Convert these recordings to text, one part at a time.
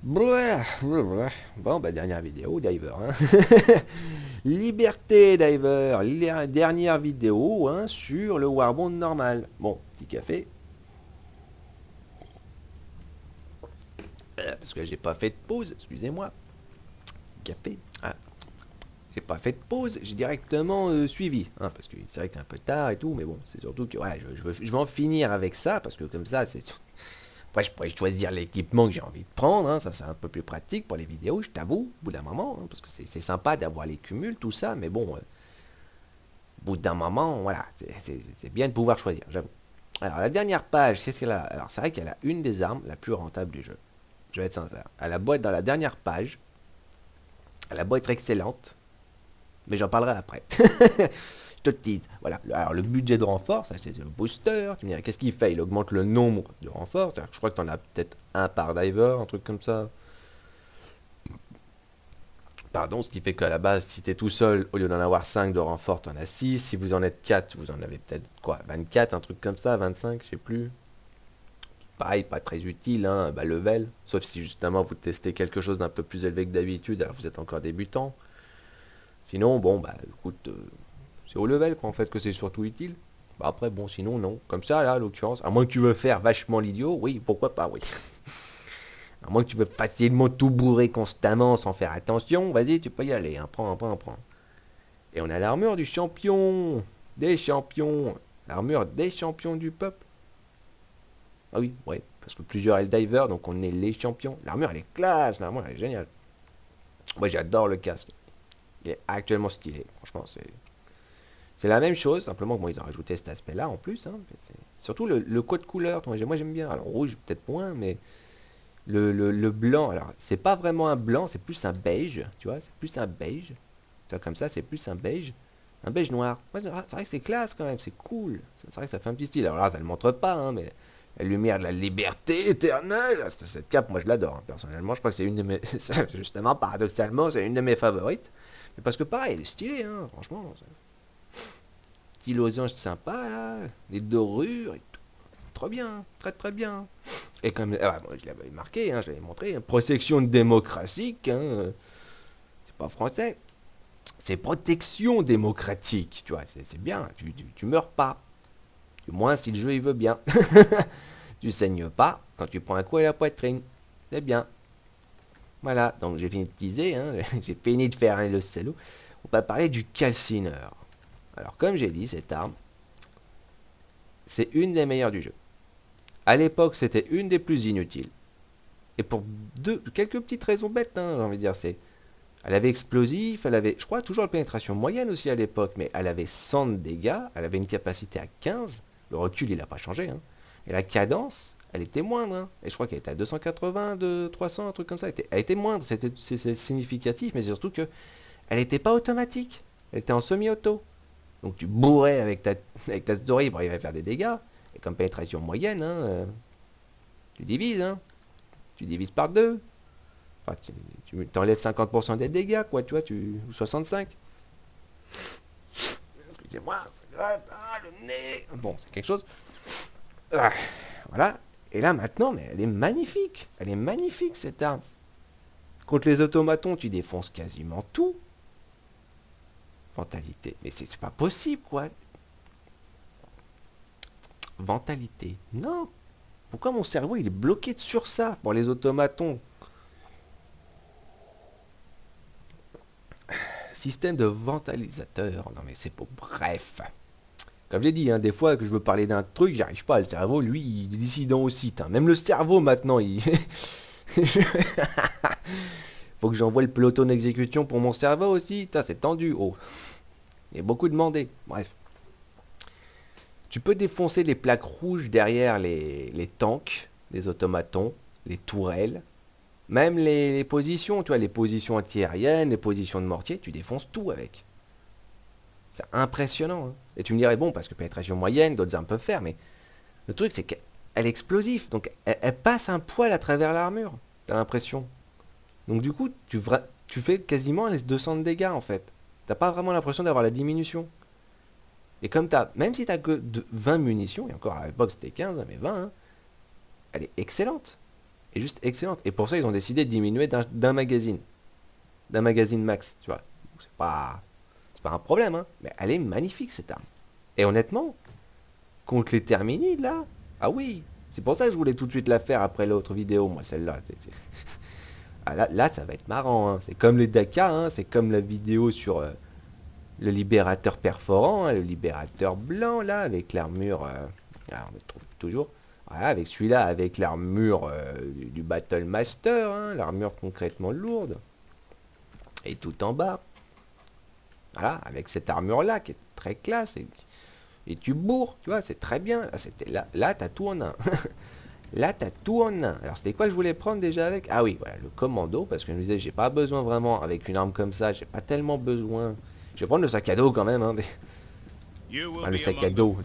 Bon, bah, dernière vidéo, Diver. Hein. Liberté, Diver. Dernière vidéo hein, sur le Warbond normal. Bon, petit café. Parce que j'ai pas fait de pause, excusez-moi. Café. Ah, j'ai pas fait de pause, j'ai directement suivi. Hein, parce que c'est vrai que c'est un peu tard et tout, mais bon, c'est surtout que ouais, je vais en finir avec ça, parce que comme ça, c'est après, je pourrais choisir l'équipement que j'ai envie de prendre, hein, ça c'est un peu plus pratique pour les vidéos, je t'avoue, au bout d'un moment, hein, parce que c'est sympa d'avoir les cumuls, tout ça, mais bon, au bout d'un moment, voilà, c'est bien de pouvoir choisir, j'avoue. Alors, la dernière page, qu'est-ce qu'elle a? Alors, c'est vrai qu'elle a une des armes la plus rentable du jeu. Je vais être sincère. Elle a beau être dans la dernière page, elle a beau être excellente, mais j'en parlerai après. Je te tease. Voilà. Alors, le budget de renfort, ça c'est le booster. Tu me dirais, qu'est-ce qu'il fait? Il augmente le nombre de renforts. Je crois que tu en as peut-être un par diver, un truc comme ça. Pardon, ce qui fait qu'à la base, si t'es tout seul, au lieu d'en avoir 5 de renfort, t'en as 6. Si vous en êtes 4, vous en avez peut-être quoi, 24, un truc comme ça, 25, je sais plus. Pareil, pas très utile, hein, bah level. Sauf si justement vous testez quelque chose d'un peu plus élevé que d'habitude, alors vous êtes encore débutant. Sinon, bon, bah écoute, c'est au level quoi, en fait que c'est surtout utile. Bah après, bon, sinon, non. Comme ça, là, à l'occurrence, à moins que tu veux faire vachement l'idiot, oui, pourquoi pas, oui. À moins que tu veux facilement tout bourrer constamment sans faire attention, vas-y, tu peux y aller, hein, prends. Et on a l'armure du champion, des champions, l'armure des champions du peuple. Ah oui, ouais, parce que plusieurs Helldivers, donc on est les champions. L'armure, elle est classe, l'armure, elle est géniale. Moi, j'adore le casque. Il est actuellement stylé, franchement, c'est la même chose, simplement que moi, ils ont rajouté cet aspect-là en plus. Hein. Surtout le code couleur, moi j'aime bien. Alors rouge, peut-être moins, mais le blanc, alors c'est pas vraiment un blanc, c'est plus un beige, tu vois, c'est plus un beige. Tu vois, comme ça, c'est plus un beige noir. Ouais, c'est vrai que c'est classe quand même, c'est cool. C'est vrai que ça fait un petit style. Alors là, ça ne le montre pas, hein, mais la lumière de la liberté éternelle, cette cape, moi je l'adore. Hein. Personnellement, je crois que c'est une de mes. Justement, paradoxalement, c'est une de mes favorites. Mais parce que pareil, elle est stylée, hein, franchement. Petit losange sympa, là, les dorures et tout. C'est trop bien, très bien. Et comme moi, je l'avais marqué, hein, je l'avais montré, hein, protection démocratique, hein, c'est pas français, c'est protection démocratique, tu vois, c'est bien, tu meurs pas, du moins si le jeu il veut bien, tu saignes pas quand tu prends un coup à la poitrine, c'est bien. Voilà, donc j'ai fini de teaser, hein, j'ai fini de faire hein, le salaud. On va parler du calcineur. Alors comme j'ai dit, cette arme, c'est une des meilleures du jeu. À l'époque, c'était une des plus inutiles. Et pour quelques petites raisons bêtes, hein, j'ai envie de dire, elle avait explosif, elle avait, je crois, toujours la pénétration moyenne aussi à l'époque, mais elle avait 100 de dégâts, elle avait une capacité à 15, le recul il n'a pas changé, hein. Et la cadence, elle était moindre, hein. Et je crois qu'elle était à 280, de 300, un truc comme ça, elle était moindre, c'est significatif, mais surtout que elle n'était pas automatique, elle était en semi-auto. Donc tu bourrais avec ta story pour arriver à faire des dégâts, et comme pénétration moyenne, hein, tu divises, hein. Tu divises par deux. Enfin, tu t'enlèves 50% des dégâts, quoi, tu vois, ou 65. Excusez-moi, le nez. Bon, c'est quelque chose. Ah, voilà. Et là, maintenant, mais elle est magnifique. Elle est magnifique, cette arme. Contre les automatons, tu défonces quasiment tout. Ventalité. Mais c'est pas possible, quoi. Ventalité. Non. Pourquoi mon cerveau, il est bloqué sur ça pour les automatons? Système de ventalisateur. Non, mais c'est pour. Bref. Comme j'ai dit, hein, des fois que je veux parler d'un truc, j'y arrive pas. Le cerveau, lui, il est dissident aussi. Hein. Même le cerveau, maintenant, il. Faut que j'envoie le peloton d'exécution pour mon cerveau aussi. C'est tendu. Oh, il y a beaucoup demandé. Bref. Tu peux défoncer les plaques rouges derrière les tanks, les automatons, les tourelles. Même les positions, tu vois, les positions antiaériennes, les positions de mortier, tu défonces tout avec. C'est impressionnant. Hein. Et tu me dirais, bon, parce que pénétration moyenne, d'autres armes peuvent faire, mais le truc, c'est qu'elle est explosive. Donc, elle passe un poil à travers l'armure. T'as l'impression. Donc, du coup, tu fais quasiment les 200 de dégâts, en fait. T'as pas vraiment l'impression d'avoir la diminution. Et comme même si t'as que 20 munitions, et encore à l'époque c'était 15, mais 20, hein, elle est excellente. est juste excellente. Et pour ça, ils ont décidé de diminuer d'un magazine. D'un magazine max, tu vois. C'est pas un problème, hein. Mais elle est magnifique, cette arme. Et honnêtement, contre les Termini, là, ah oui, c'est pour ça que je voulais tout de suite la faire après l'autre vidéo, moi, celle-là. Ah, là, ça va être marrant, hein. C'est comme les Daka, hein. C'est comme la vidéo sur le libérateur perforant, hein, le libérateur blanc, là, avec l'armure... alors, on le trouve toujours. Voilà, avec celui-là, avec l'armure du Battle Master, hein, l'armure concrètement lourde. Et tout en bas. Voilà, avec cette armure-là, qui est très classe. Et tu bourres, tu vois, c'est très bien. Là, t'as tout en un. Là, t'as tout en un. Alors, c'était quoi que je voulais prendre déjà avec? Ah oui, voilà, le commando, parce que je me disais, j'ai pas besoin vraiment, avec une arme comme ça, j'ai pas tellement besoin. Je vais prendre le sac à dos quand même, hein, mais... Ah, le sac à dos,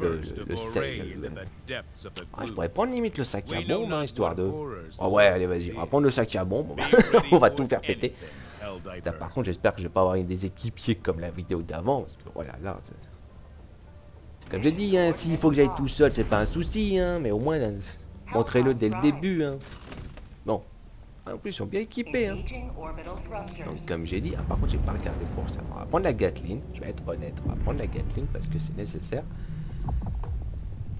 Ah, je pourrais prendre limite le sac à bombe, hein, histoire de... Oh ouais, allez, vas-y, on va prendre le sac à bombe, on va tout faire péter. Putain, par contre, j'espère que je vais pas avoir des équipiers comme la vidéo d'avant, parce que voilà, là... Comme j'ai dit, hein, s'il faut que j'aille tout seul, c'est pas un souci, hein, mais au moins, montrez-le dès le début, hein. Bon, en plus, ils sont bien équipés, hein. Donc, comme j'ai dit, par contre, j'ai pas regardé pour ça. On va prendre la Gatling, je vais être honnête, on va prendre la Gatling parce que c'est nécessaire.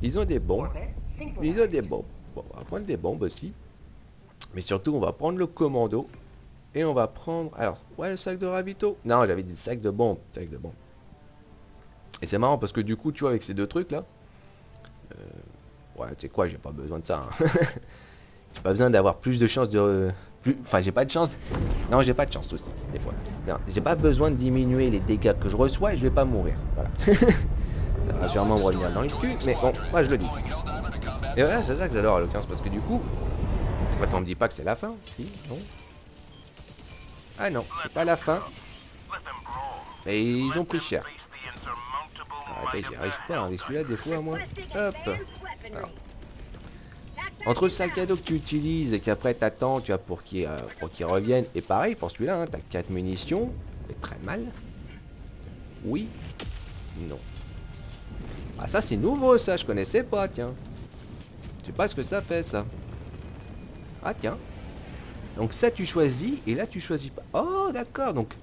Ils ont des bombes, Bon, on va prendre des bombes aussi. Mais surtout, on va prendre le commando. Et on va prendre, alors, ouais, le sac de ravito. Non, j'avais dit le sac de bombes, Et c'est marrant parce que du coup, tu vois, avec ces deux trucs là, ouais, tu sais quoi, j'ai pas besoin de ça, hein. J'ai pas besoin d'avoir plus de chances de... Enfin, j'ai pas de chance. Non, j'ai pas de chance aussi, des fois. Non, j'ai pas besoin de diminuer les dégâts que je reçois et je vais pas mourir. Voilà. Ça va sûrement me revenir dans le cul, mais bon, moi je le dis. Et voilà, c'est ça que j'adore à l'occurrence, parce que du coup... Attends, on me dit pas que c'est la fin, si, non? Ah non, c'est pas la fin. Et ils ont pris cher. Arrêtez, j'y arrive pas avec celui-là des fois, moi. Hop. Alors. Entre le sac à dos que tu utilises et qu'après t'attends, tu vois, pour qu'il revienne. Et pareil pour celui-là, hein, t'as 4 munitions. C'est très mal. Oui. Non. Ah ça c'est nouveau ça, je connaissais pas, tiens. Je sais pas ce que ça fait ça. Ah tiens. Donc ça tu choisis et là tu choisis pas. Oh d'accord, donc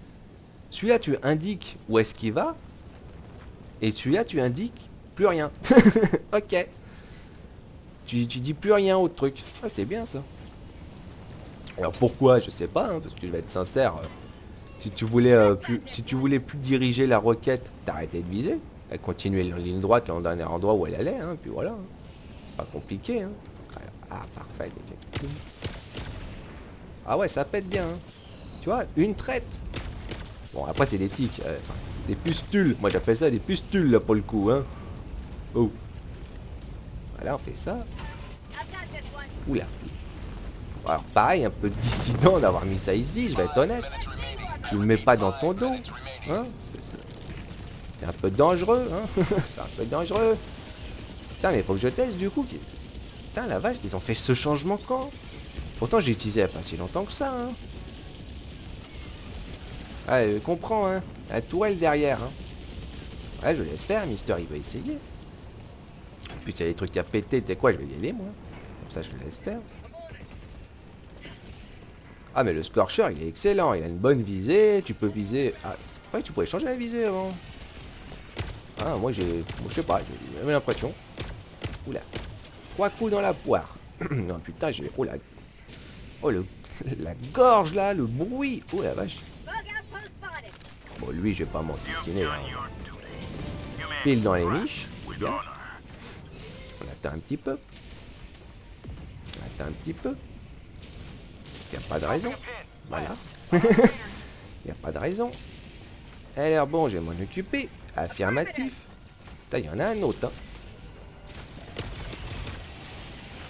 celui-là tu indiques où est-ce qu'il va. Et celui-là tu indiques plus rien. Ok. Tu dis plus rien au truc. Ah c'est bien ça. Alors pourquoi je sais pas, hein, parce que je vais être sincère. Si tu voulais plus diriger la roquette, t'arrêtais de viser. Elle continuait en ligne droite dans le dernier endroit où elle allait, hein, puis voilà. C'est pas compliqué, hein. Ah parfait. Ah ouais, ça pète bien, hein. Tu vois, une traite. Bon après c'est des tics, des pustules. Moi j'appelle ça des pustules là pour le coup, hein. Oh. Voilà, on fait ça. Oula. Alors pareil, un peu dissident d'avoir mis ça ici, je vais être honnête. Tu le mets pas dans ton dos, hein, parce que c'est un peu dangereux, hein. C'est un peu dangereux. Putain, mais faut que je teste du coup. Putain, la vache, ils ont fait ce changement quand? Pourtant, j'ai utilisé il n'y a pas si longtemps que ça, hein. Ouais, je comprends, hein. La tourelle derrière, hein. Ouais, je l'espère, Mister, il va essayer. Puis il y a des trucs à péter, tu sais quoi, je vais y aller, moi. Comme ça, je l'espère. Ah, mais le Scorcher, il est excellent. Il a une bonne visée. Tu peux viser... Ah, ouais, tu pouvais changer la visée avant. Ah, moi, je sais pas. J'ai même l'impression. Oula. 3 coups dans la poire. Non, putain, j'ai... Oh, la gorge, là, le bruit. Oh, la vache. Bon, lui, je vais pas m'en piquiner, hein. Pile dans les niches. Bien. On attend un petit peu. Il n'y a pas de raison. Voilà. Il n'y a pas de raison. Alors bon, je vais m'en occuper. Affirmatif. Putain, il y en a un autre, hein.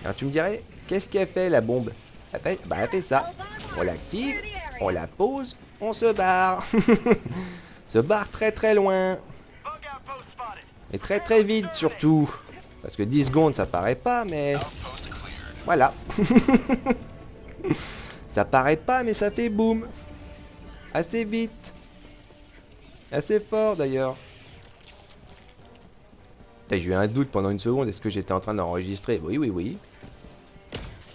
Alors tu me dirais, qu'est-ce qu'elle fait la bombe? Elle fait ça. On l'active, on la pose, on se barre. Se barre très très loin. Et très très vite surtout. Parce que 10 secondes ça paraît pas, mais... Voilà. Ça paraît pas, mais ça fait boum. Assez vite. Assez fort d'ailleurs. J'ai eu un doute pendant une seconde. Est-ce que j'étais en train d'enregistrer? Oui.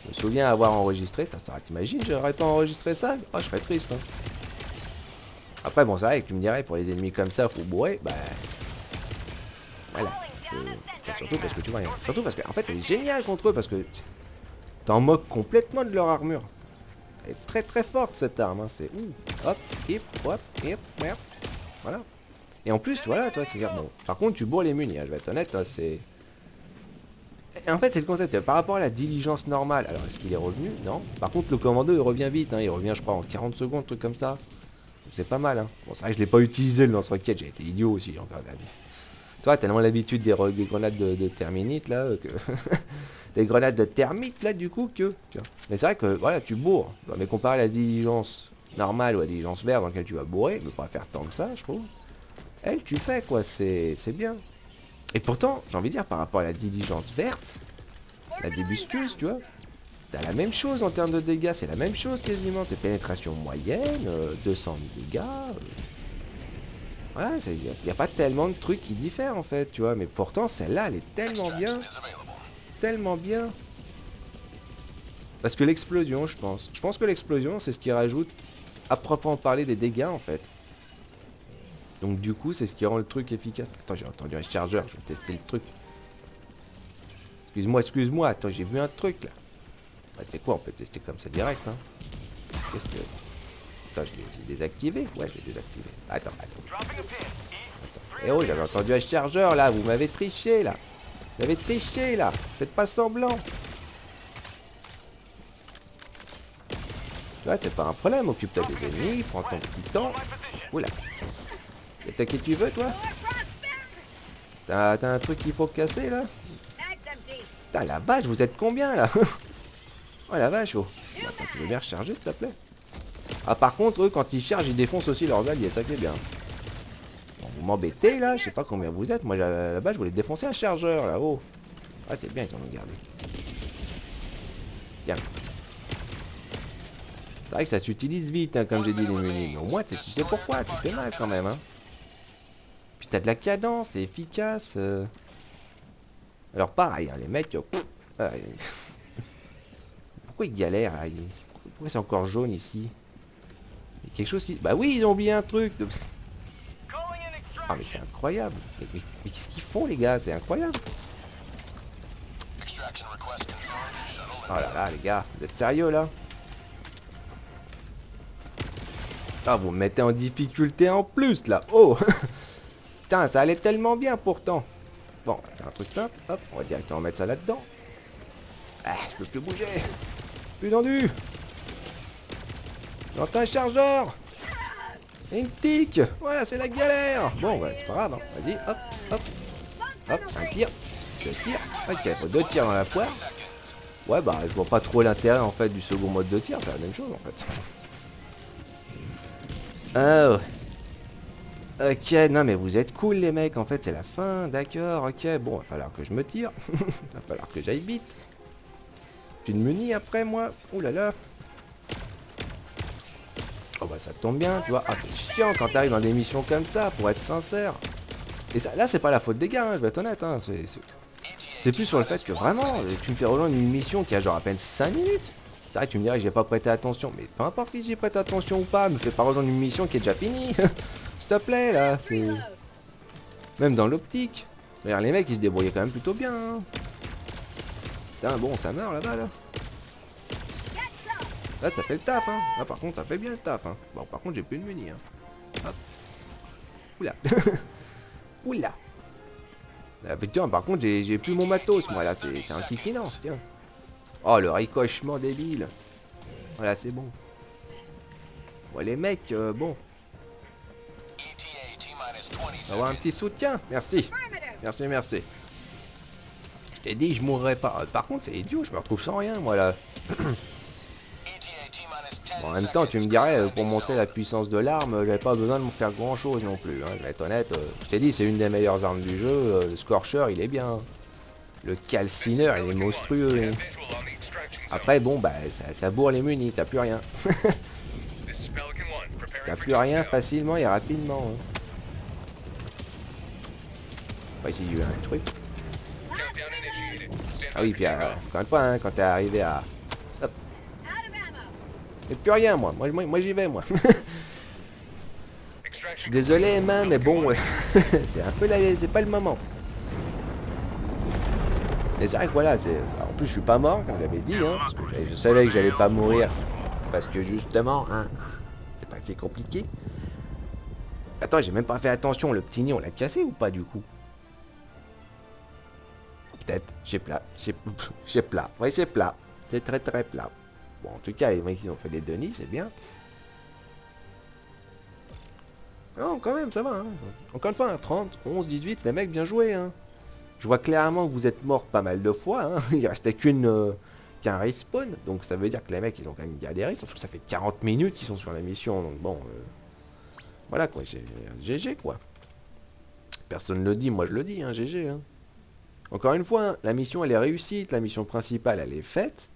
Je me souviens avoir enregistré. T'imagines, j'aurais pas enregistré ça? Oh, je serais triste. Hein. Après, bon, c'est vrai que tu me dirais, pour les ennemis comme ça, faut bourrer. Bah. Voilà. Surtout parce que tu vois rien. Surtout parce qu'en fait, elle est géniale contre eux parce que t'en moques complètement de leur armure. Elle est très très forte cette arme. Hein. C'est hop, hip, hop, hip, hop. Voilà. Et en plus, voilà, toi, c'est bon. Par contre, tu bourres les munis. Hein, je vais être honnête, hein, c'est. Et en fait, c'est le concept. Par rapport à la diligence normale, alors est-ce qu'il est revenu? Non. Par contre, le commando, il revient vite. Hein. Il revient, je crois, en 40 secondes, truc comme ça. C'est pas mal. Hein. Bon, c'est vrai que je l'ai pas utilisé le lance-roquette. J'ai été idiot aussi. Encore. Toi, tellement l'habitude des grenades de terminite là que. Des grenades de termites là du coup que. Mais c'est vrai que voilà, tu bourres. Mais comparé à la diligence normale ou à la diligence verte dans laquelle tu vas bourrer, mais pas faire tant que ça, je trouve. Elle, tu fais quoi, c'est bien. Et pourtant, j'ai envie de dire, par rapport à la diligence verte, la débusqueuse, tu vois, t'as la même chose en termes de dégâts, c'est la même chose quasiment. C'est pénétration moyenne, 200 dégâts. Voilà, il n'y a pas tellement de trucs qui diffèrent en fait, tu vois. Mais pourtant, celle-là, elle est tellement bien. Tellement bien. Parce que l'explosion, je pense. Je pense que l'explosion, c'est ce qui rajoute, à proprement parler, des dégâts en fait. Donc du coup, c'est ce qui rend le truc efficace. Attends, j'ai entendu un chargeur, je vais tester le truc. Excuse-moi, attends, j'ai vu un truc là. Bah, tu sais quoi, on peut tester comme ça direct, hein. Qu'est-ce que... Attends, je l'ai désactivé. Ouais, je l'ai désactivé. Attends. Eh oh, j'avais entendu un chargeur là, vous m'avez triché là. Vous avez triché là, faites pas semblant. Ouais, c'est pas un problème, occupe-toi des ennemis, prends ton petit temps. Oula. T'as qui tu veux, toi? T'as un truc qu'il faut casser, là? Putain, la vache, vous êtes combien, là? Oh, la vache, oh. Attends, tu veux bien recharger, s'il te plaît? Ah, par contre, eux, quand ils chargent, ils défoncent aussi leurs alliés, ça qui est bien. Bon, vous m'embêtez, là? Je sais pas combien vous êtes. Moi, là-bas, je voulais défoncer un chargeur, là-haut. Ah, c'est bien, ils en ont gardé. Tiens. C'est vrai que ça s'utilise vite, hein, comme j'ai dit, les munis. Mais au moins, tu sais pourquoi, tu fais mal, quand même, hein. Puis t'as de la cadence, c'est efficace. Alors pareil, hein, les mecs... Pourquoi ils galèrent là? Pourquoi c'est encore jaune ici? Il y a quelque chose qui... Bah oui, ils ont oublié un truc. Ah mais c'est incroyable. Mais qu'est-ce qu'ils font les gars? C'est incroyable. Oh là là les gars, vous êtes sérieux là? Ah vous me mettez en difficulté en plus là. Oh. Putain, ça allait tellement bien pourtant. Bon, on va faire un truc simple. Hop, on va directement mettre ça là-dedans. Ah, je peux plus bouger. Plus tendu. J'entends un chargeur. Et une tic. Voilà, c'est la galère. Bon, ouais, c'est pas grave. Hein. Vas-y, hop, hop. Hop, un tir. Deux tirs. Ok, deux tirs dans la poire. Ouais, bah, je vois pas trop l'intérêt en fait du second mode de tir. C'est la même chose en fait. Ah ouais. Ok, non mais vous êtes cool les mecs, en fait c'est la fin, d'accord, ok, bon, va falloir que je me tire, va falloir que j'aille vite. Tu me munis après moi, ouh là là. Oh bah ça tombe bien, tu vois, ah c'est chiant quand t'arrives dans des missions comme ça, pour être sincère. Et ça, là c'est pas la faute des gars, hein, je vais être honnête, hein, c'est plus sur le fait que vraiment, tu me fais rejoindre une mission qui a genre à peine 5 minutes. C'est vrai que tu me dirais que j'ai pas prêté attention, mais peu importe si j'ai prêté attention ou pas, me fais pas rejoindre une mission qui est déjà finie. S'il te plaît là, c'est... Même dans l'optique. Regarde les mecs ils se débrouillaient quand même plutôt bien. Hein. Putain bon ça meurt là-bas là. Là ça fait le taf hein. Là par contre ça fait bien le taf hein. Bon par contre j'ai plus de munis hein. Hop. Oula. Oula. Putain par contre j'ai plus mon matos moi là c'est un kikinant tiens. Oh le ricochement débile. Voilà c'est bon. Bon les mecs bon. On va avoir un petit soutien, merci. Merci. Je t'ai dit, je mourrai pas. Par contre, c'est idiot, je me retrouve sans rien, moi, là. Bon, en même temps, tu me dirais, pour montrer la puissance de l'arme, j'avais pas besoin de me faire grand-chose non plus. Hein, je vais être honnête. Je t'ai dit, c'est une des meilleures armes du jeu. Le Scorcher, il est bien. Le calcineur, il est monstrueux. Hein. Après, bon, bah, ça bourre les munis, t'as plus rien. T'as plus rien facilement et rapidement. Hein. Bah, j'ai eu un truc. Ah oui, puis encore une fois, hein, quand t'es arrivé à Et plus rien, moi j'y vais, moi. Je suis désolé, Emma, mais bon, c'est un peu là, c'est pas le moment. Mais c'est vrai que voilà, en plus je suis pas mort, comme j'avais dit, hein, parce que je savais que j'allais pas mourir. Parce que justement, hein, c'est pas si compliqué. Attends, j'ai même pas fait attention, le petit nid, on l'a cassé ou pas du coup? Peut-être, j'ai plat, j'ai plat, oui c'est plat, c'est très très plat. Bon, en tout cas, les mecs ils ont fait les deux nids, c'est bien. Non, quand même, ça va, hein. Encore une fois, hein, 30, 11, 18, les mecs, bien joué, hein. Je vois clairement que vous êtes morts pas mal de fois, hein. Il restait qu'un respawn, donc ça veut dire que les mecs, ils ont quand même galéré, surtout que ça fait 40 minutes qu'ils sont sur la mission, donc bon, voilà quoi, GG quoi. Personne ne le dit, moi je le dis, hein, GG, hein. Encore une fois, hein, la mission elle est réussite, la mission principale elle est faite.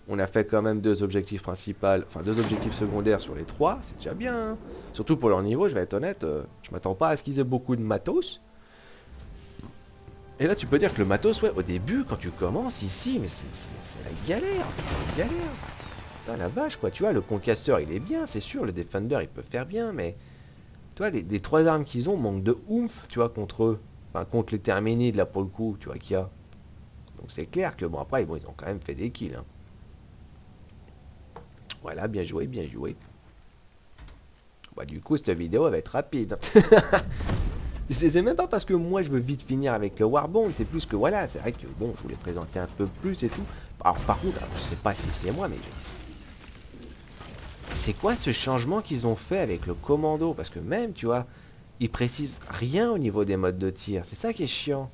On a fait quand même deux objectifs principaux, enfin deux objectifs secondaires sur les trois, c'est déjà bien, hein. Surtout pour leur niveau, je vais être honnête, je m'attends pas à ce qu'ils aient beaucoup de matos. Et là, tu peux dire que le matos, ouais, au début, quand tu commences ici, mais c'est la galère. C'est la galère. Putain, la vache, quoi. Tu vois, le concasseur, il est bien, c'est sûr. Le Defender, il peut faire bien, mais... Tu vois, les trois armes qu'ils ont manquent de oomph, tu vois, contre eux. Enfin, contre les Terminides, là, pour le coup, tu vois, qu'il y a. Donc c'est clair que, bon, après, bon, ils ont quand même fait des kills, hein. Voilà, bien joué, bien joué. Bah, du coup, cette vidéo, elle va être rapide. C'est même pas parce que moi je veux vite finir avec le Warbond, c'est plus que voilà, c'est vrai que bon, je voulais présenter un peu plus et tout. Alors par contre, alors, je sais pas si c'est moi, mais c'est quoi ce changement qu'ils ont fait avec le commando? Parce que même, tu vois, ils précisent rien au niveau des modes de tir. C'est ça qui est chiant.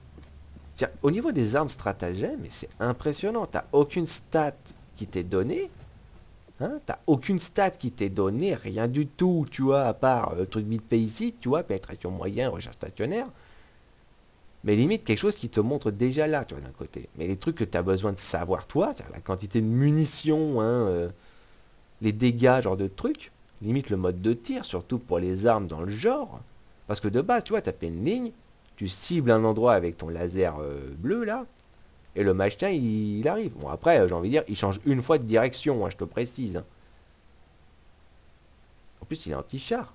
Au niveau des armes stratagèmes, mais c'est impressionnant. T'as aucune stat qui t'est donnée. Hein, t'as aucune stat qui t'est donnée, rien du tout, tu vois, à part le truc vite fait ici, tu vois, pénétration moyenne, recherche stationnaire. Mais limite quelque chose qui te montre déjà là, tu vois, d'un côté. Mais les trucs que tu as besoin de savoir toi, c'est-à-dire la quantité de munitions, hein, les dégâts, genre de trucs, limite le mode de tir, surtout pour les armes dans le genre. Parce que de base, tu vois, tu as fait une ligne, tu cibles un endroit avec ton laser bleu là, et le machin il arrive. Bon après, j'ai envie de dire, il change une fois de direction, hein, je te précise, hein. En plus, il est anti-char.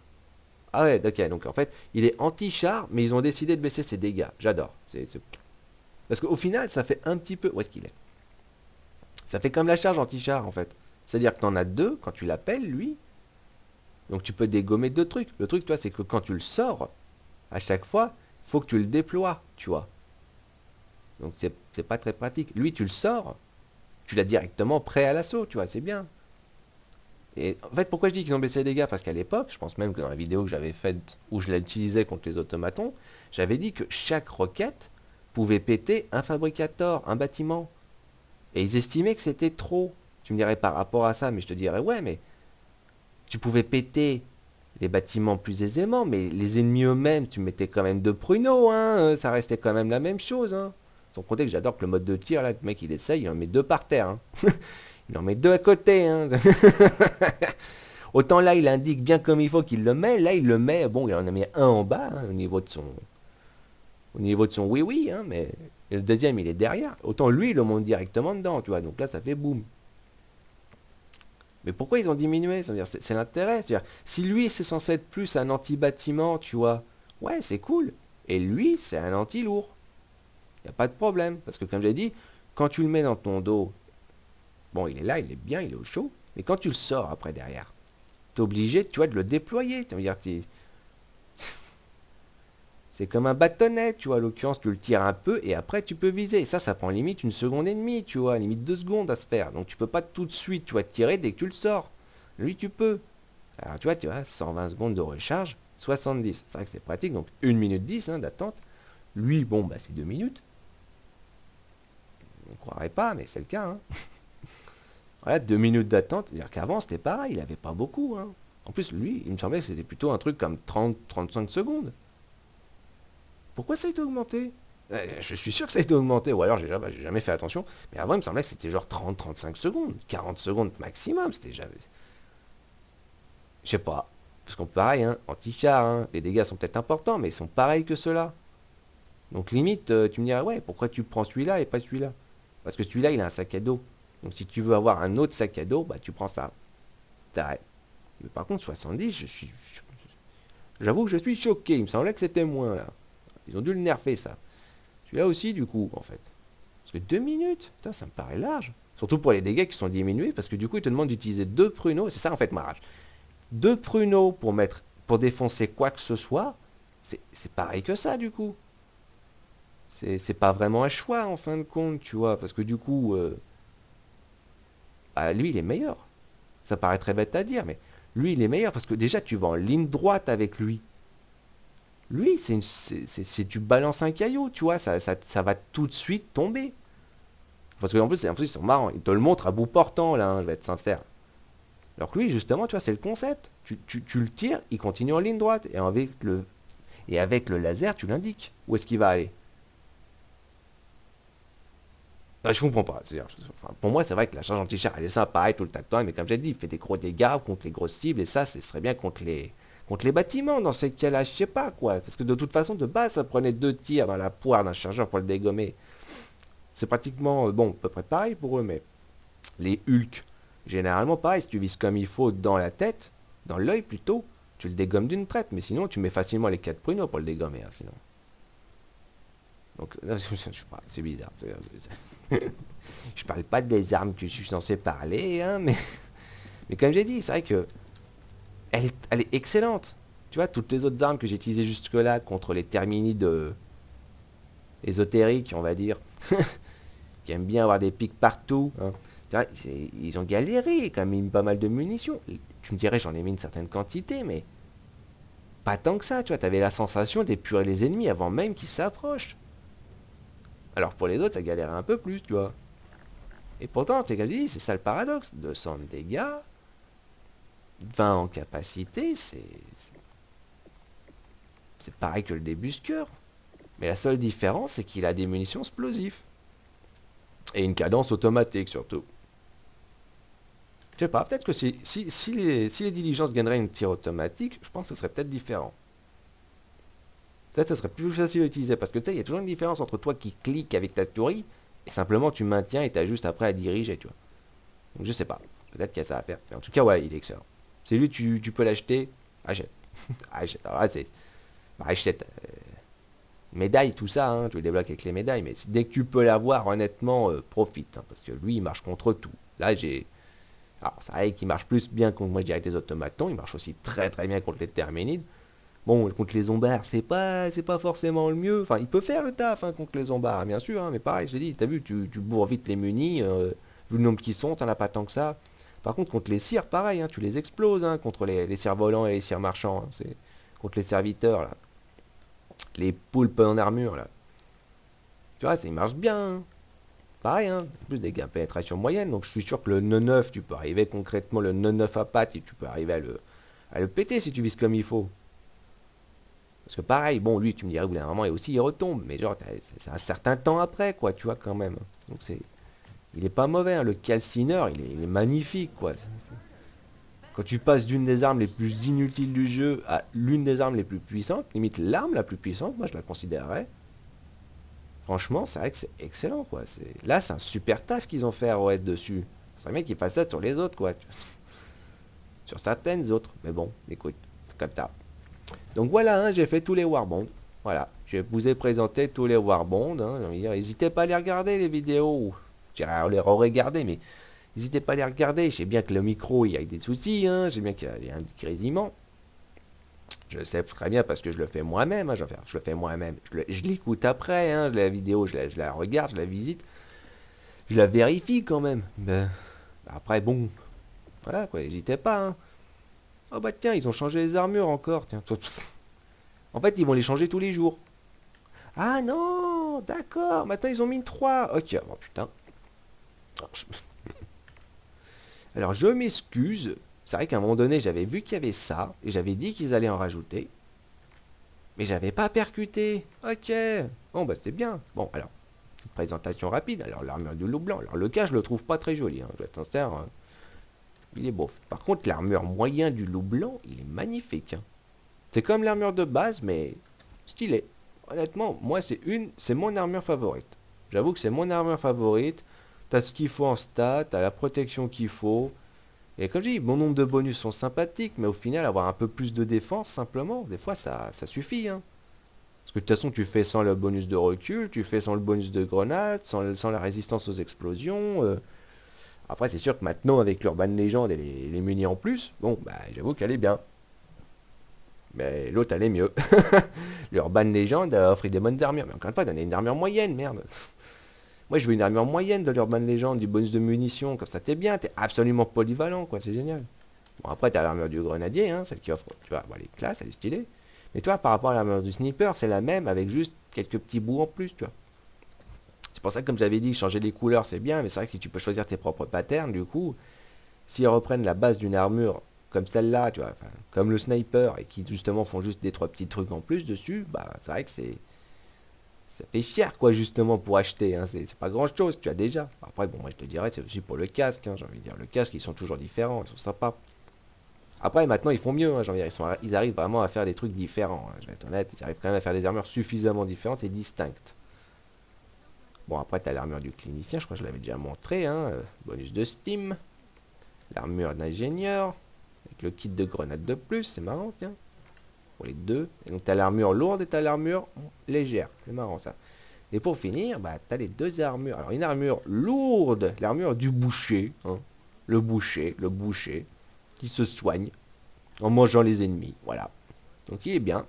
Ah ouais, ok, donc en fait, il est anti-char, mais ils ont décidé de baisser ses dégâts. J'adore. Parce qu'au final, ça fait un petit peu... Où est-ce qu'il est? Ça fait comme la charge anti-char, en fait. C'est-à-dire que t'en as deux, quand tu l'appelles, lui. Donc tu peux dégommer deux trucs. Le truc, toi, c'est que quand tu le sors, à chaque fois, faut que tu le déploies, tu vois. Donc c'est pas très pratique. Lui, tu le sors, tu l'as directement prêt à l'assaut, tu vois, c'est bien. Et en fait, pourquoi je dis qu'ils ont baissé les dégâts? Parce qu'à l'époque, je pense même que dans la vidéo que j'avais faite, où je l'utilisais contre les automatons, j'avais dit que chaque roquette pouvait péter un fabricator, un bâtiment. Et ils estimaient que c'était trop. Tu me dirais par rapport à ça, mais je te dirais, ouais, mais tu pouvais péter les bâtiments plus aisément, mais les ennemis eux-mêmes, tu mettais quand même deux pruneaux, hein, ça restait quand même la même chose, hein. Sans compter que j'adore que le mode de tir, là, le mec il essaye, il en met deux par terre, hein. Il en met deux à côté, hein. Autant là, il indique bien comme il faut qu'il le met, là, il le met, bon, il en a mis un en bas, hein, au niveau de son oui-oui, hein, mais le deuxième, il est derrière. Autant lui, il le monte directement dedans, tu vois, donc là, ça fait boum. Mais pourquoi ils ont diminué? C'est l'intérêt. Si lui, c'est censé être plus un anti-bâtiment, tu vois, ouais, c'est cool. Et lui, c'est un anti-lourd. Il n'y a pas de problème. Parce que comme j'ai dit, quand tu le mets dans ton dos, bon, il est là, il est bien, il est au chaud. Mais quand tu le sors après derrière, tu es obligé, tu vois, de le déployer. C'est comme un bâtonnet, tu vois. À l'occurrence, tu le tires un peu et après, tu peux viser. Et ça prend limite une seconde et demie, tu vois. Limite 2 secondes à se faire. Donc, tu peux pas tout de suite, tu vois, tirer dès que tu le sors. Lui, tu peux. Alors, tu vois, 120 secondes de recharge, 70. C'est vrai que c'est pratique. Donc, 1 minute 10 hein, d'attente. Lui, bon, bah, c'est 2 minutes. On croirait pas, mais c'est le cas, hein. Voilà, 2 minutes d'attente. C'est-à-dire qu'avant, c'était pareil. Il avait pas beaucoup, hein. En plus, lui, il me semblait que c'était plutôt un truc comme 30-35 secondes. Pourquoi ça a été augmenté? Je suis sûr que ça a été augmenté, ou alors j'ai jamais fait attention. Mais avant, il me semblait que c'était genre 30-35 secondes, 40 secondes maximum. C'était jamais. Je sais pas. Parce qu'on pareil, hein, anti-char, hein, les dégâts sont peut-être importants, mais ils sont pareils que ceux-là. Donc limite, tu me dirais, ouais, pourquoi tu prends celui-là et pas celui-là? Parce que celui-là, il a un sac à dos. Donc si tu veux avoir un autre sac à dos, bah tu prends ça. d'arrêt. Mais par contre, 70, j'avoue que je suis choqué. Il me semblait que c'était moins, là. Ils ont dû le nerfer, ça. Celui-là aussi, du coup, en fait. Parce que 2 minutes, putain, ça me paraît large. Surtout pour les dégâts qui sont diminués, parce que du coup, ils te demandent d'utiliser 2 pruneaux. C'est ça, en fait, ma rage. 2 pruneaux pour défoncer quoi que ce soit. C'est pareil que ça, du coup. C'est pas vraiment un choix, en fin de compte, tu vois. Parce que du coup, bah, lui, il est meilleur. Ça paraît très bête à dire, mais lui, il est meilleur. Parce que déjà, tu vas en ligne droite avec lui. Lui, tu balances un caillou, tu vois. Ça va tout de suite tomber. Parce qu'en plus, ils sont marrants. Ils te le montrent à bout portant, là, hein, je vais être sincère. Alors que lui, justement, tu vois, c'est le concept. Tu le tires, il continue en ligne droite. Et avec le laser, tu l'indiques. Où est-ce qu'il va aller? Ah, je comprends pas. Enfin, pour moi, c'est vrai que la charge anti-char, elle est sympa, tout le temps, mais comme j'ai dit, il fait des gros dégâts contre les grosses cibles, et ça, ce serait bien contre les bâtiments, dans ces cas-là, je sais pas, quoi. Parce que de toute façon, de base, ça prenait 2 tirs dans la poire d'un chargeur pour le dégommer. C'est pratiquement, bon, à peu près pareil pour eux, mais les Hulk, généralement, pareil, si tu vises comme il faut dans la tête, dans l'œil plutôt, tu le dégommes d'une traite, mais sinon, tu mets facilement les 4 pruneaux pour le dégommer, hein, sinon. Donc, c'est bizarre. Je parle pas des armes que je suis censé parler, hein, mais comme j'ai dit, c'est vrai que elle est excellente. Tu vois, toutes les autres armes que j'ai utilisées jusque-là contre les terminides ésotériques, on va dire, qui aiment bien avoir des pics partout, hein. Tu vois, ils ont galéré, quand même mis pas mal de munitions. Tu me dirais, j'en ai mis une certaine quantité, mais pas tant que ça, tu vois. T'avais la sensation d'épurer les ennemis avant même qu'ils s'approchent. Alors pour les autres, ça galérait un peu plus, tu vois. Et pourtant, tu sais, c'est ça le paradoxe. 200 de dégâts, 20 en capacité, c'est pareil que le débusqueur. Mais la seule différence, c'est qu'il a des munitions explosives. Et une cadence automatique, surtout. Je sais pas, peut-être que si les diligences gagneraient une tir automatique, je pense que ce serait peut-être différent. Peut-être que ce serait plus facile à utiliser. Parce que tu sais, il y a toujours une différence entre toi qui cliques avec ta souris et simplement tu maintiens et tu as juste après à diriger, tu vois. Donc je sais pas. Peut-être qu'il y a ça à faire. Mais en tout cas, ouais, il est excellent. C'est lui, tu peux l'acheter. Achète. Achète. Alors, achète. Médaille, tout ça, hein, tu le débloques avec les médailles. Mais dès que tu peux l'avoir, honnêtement, profite. Hein, parce que lui, il marche contre tout. Là, Alors, c'est vrai qu'il marche plus bien contre moi, je dirais, que les automatons. Il marche aussi très très bien contre les terminides. Bon, contre les zombards, c'est pas forcément le mieux. Enfin, il peut faire le taf, hein, contre les zombards, bien sûr, hein, mais pareil, je t'ai dit, t'as vu, tu bourres vite les munis, vu le nombre qui sont, t'en as pas tant que ça. Par contre, contre les cires, pareil, hein, tu les exploses, hein, contre les cires volants et les cires marchands, hein, c'est contre les serviteurs, là. Les poulpes en armure, là. Tu vois, ça, il marche bien, hein. Pareil, hein, en plus des gains de pénétration moyenne, donc je suis sûr que le 9 tu peux arriver concrètement, le 9 à patte, et tu peux arriver à le péter si tu vises comme il faut. Parce que pareil, bon, lui, tu me dirais, au bout d'un moment, et aussi, il retombe. Mais genre, c'est un certain temps après, quoi, tu vois, quand même. Donc, il est pas mauvais, hein. Le calcineur, il est magnifique, quoi. Quand tu passes d'une des armes les plus inutiles du jeu à l'une des armes les plus puissantes, limite l'arme la plus puissante, moi, je la considérerais. Franchement, c'est vrai que c'est excellent, quoi. Là, c'est un super taf qu'ils ont fait à Roette dessus. C'est serait bien qu'ils fassent ça sur les autres, quoi. Sur certaines autres. Mais bon, écoute, c'est comme ça. Donc voilà, hein, j'ai fait tous les Warbonds. Voilà, je vous ai présenté tous les Warbonds. Hein, n'hésitez pas à les regarder, les vidéos. Je dirais les re-regarder, mais n'hésitez pas à les regarder. Je sais bien que le micro, il y a des soucis. Hein, je sais bien qu'il y a un petit grésillement. Je le sais très bien parce que je le fais moi-même. Hein, je le fais moi-même. Je l'écoute après, hein, la vidéo, je la regarde, je la visite. Je la vérifie quand même. Ben, après, bon, voilà, quoi, n'hésitez pas. Hein. Oh bah tiens, ils ont changé les armures encore. Tiens, en fait, ils vont les changer tous les jours. Ah non, d'accord, maintenant ils ont mis 3. Ok, oh putain. Alors je m'excuse. C'est vrai qu'à un moment donné, j'avais vu qu'il y avait ça, et j'avais dit qu'ils allaient en rajouter. Mais j'avais pas percuté. Ok. Bon, bah c'est bien. Bon, alors, petite présentation rapide. Alors, l'armure du loup blanc. Alors, le cas, je le trouve pas très joli. Hein. Je vais être sincère. Il est beau. Par contre, l'armure moyen du loup blanc, il est magnifique. Hein. C'est comme l'armure de base, mais stylé. Honnêtement, moi, c'est mon armure favorite. J'avoue que c'est mon armure favorite. T'as ce qu'il faut en stats, t'as la protection qu'il faut. Et comme je dis, bon nombre de bonus sont sympathiques, mais au final, avoir un peu plus de défense, simplement, des fois, ça suffit, hein. Parce que de toute façon, tu fais sans le bonus de recul, tu fais sans le bonus de grenade, sans la résistance aux explosions. Après, c'est sûr que maintenant, avec l'Urban Legend et les munis en plus, bon, bah, j'avoue qu'elle est bien. Mais l'autre, elle est mieux. L'Urban Legend offre des bonnes armures. Mais encore une fois, donner une armure moyenne, merde. Moi, je veux une armure moyenne de l'Urban Legend, du bonus de munitions, comme ça, t'es bien, t'es absolument polyvalent, quoi, c'est génial. Bon, après, t'as l'armure du grenadier, hein, celle qui offre, tu vois, bon, elle est classe, elle est stylée. Mais toi, par rapport à l'armure du sniper, c'est la même, avec juste quelques petits bouts en plus, tu vois. C'est pour ça que, comme j'avais dit, changer les couleurs, c'est bien, mais c'est vrai que si tu peux choisir tes propres patterns, du coup, s'ils reprennent la base d'une armure comme celle-là, tu vois, enfin, comme le sniper, et qui justement font juste des trois petits trucs en plus dessus, bah, c'est vrai que ça fait cher, quoi, justement, pour acheter, hein. C'est pas grand-chose, tu as déjà. Après, bon, moi, je te dirais, c'est aussi pour le casque, hein, j'ai envie de dire. Le casque, ils sont toujours différents, ils sont sympas. Après, maintenant, ils font mieux, hein, j'ai envie de dire, ils arrivent vraiment à faire des trucs différents, hein, je vais être honnête, ils arrivent quand même à faire des armures suffisamment différentes et distinctes. Bon, après, t'as l'armure du clinicien, je crois que je l'avais déjà montré, hein, bonus de Steam. L'armure d'ingénieur, avec le kit de grenade de plus, c'est marrant, tiens, pour les deux. Et donc, t'as l'armure lourde et t'as l'armure légère, c'est marrant, ça. Et pour finir, bah, tu as les deux armures. Alors, une armure lourde, l'armure du boucher, hein. Le boucher, qui se soigne en mangeant les ennemis. Voilà. Donc, il est bien.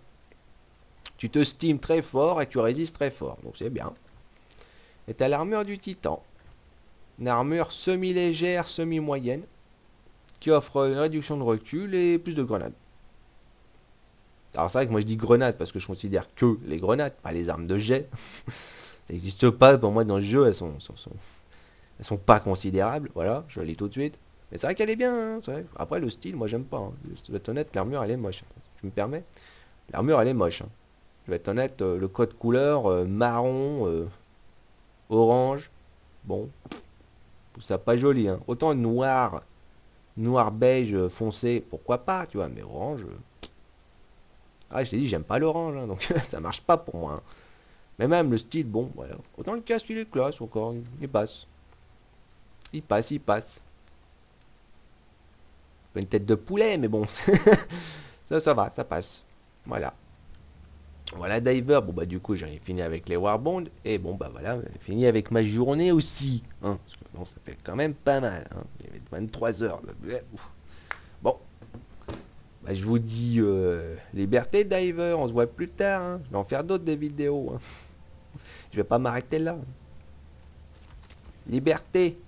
Tu te steam très fort et tu résistes très fort. Donc, c'est bien. Et tu as l'armure du titan. Une armure semi-légère, semi-moyenne, qui offre une réduction de recul et plus de grenades. Alors, c'est vrai que moi, je dis grenades parce que je considère que les grenades, pas les armes de jet. Ça n'existe pas pour moi dans le jeu, elles sont pas considérables, voilà, je le lis tout de suite. Mais c'est vrai qu'elle est bien, hein, c'est vrai. Après, le style, moi, j'aime pas, hein. Je vais être honnête, l'armure, elle est moche. Je me permets. L'armure, elle est moche, hein. Je vais être honnête, le code couleur, marron, orange, bon, je trouve ça pas joli, hein. Autant noir, noir beige foncé, pourquoi pas, tu vois, mais orange. Ah, je t'ai dit, j'aime pas l'orange, hein, donc ça marche pas pour moi, hein. Mais même le style, bon, voilà. Autant le casque, il est classe encore, il passe. Il passe, il passe. Pas une tête de poulet, mais bon, ça va, ça passe. Voilà. Voilà Diver, bon bah du coup j'ai fini avec les Warbonds, et bon bah voilà, j'ai fini avec ma journée aussi, hein, parce que bon ça fait quand même pas mal, hein, il y avait 23 heures, là. Bon, bah je vous dis liberté Diver, on se voit plus tard, hein. Je vais en faire d'autres des vidéos, hein. Je vais pas m'arrêter là. Liberté.